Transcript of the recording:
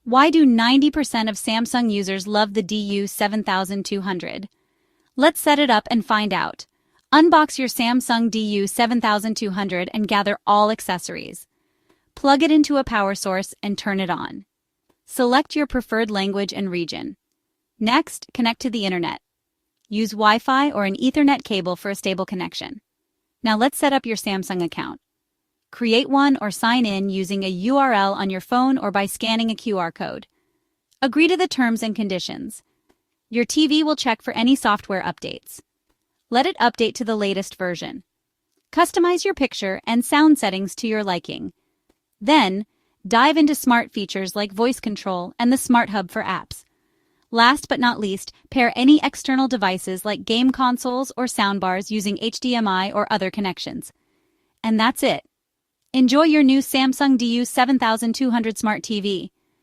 Why do 90% of Samsung users love the DU7200? Let's set it up and find out. Unbox your Samsung DU7200 and gather all accessories. Plug it into a power source and turn it on. Select your preferred language and region. Next, connect to the internet. Use Wi-Fi or an Ethernet cable for a stable connection. Now let's set up your Samsung account. Create one or sign in using a URL on your phone or by scanning a QR code. Agree to the terms and conditions. Your TV will check for any software updates. Let it update to the latest version. Customize your picture and sound settings to your liking. Then, dive into smart features like voice control and the Smart Hub for apps. Last but not least, pair any external devices like game consoles or soundbars using HDMI or other connections. And that's it. Enjoy your new Samsung DU7200 Smart TV.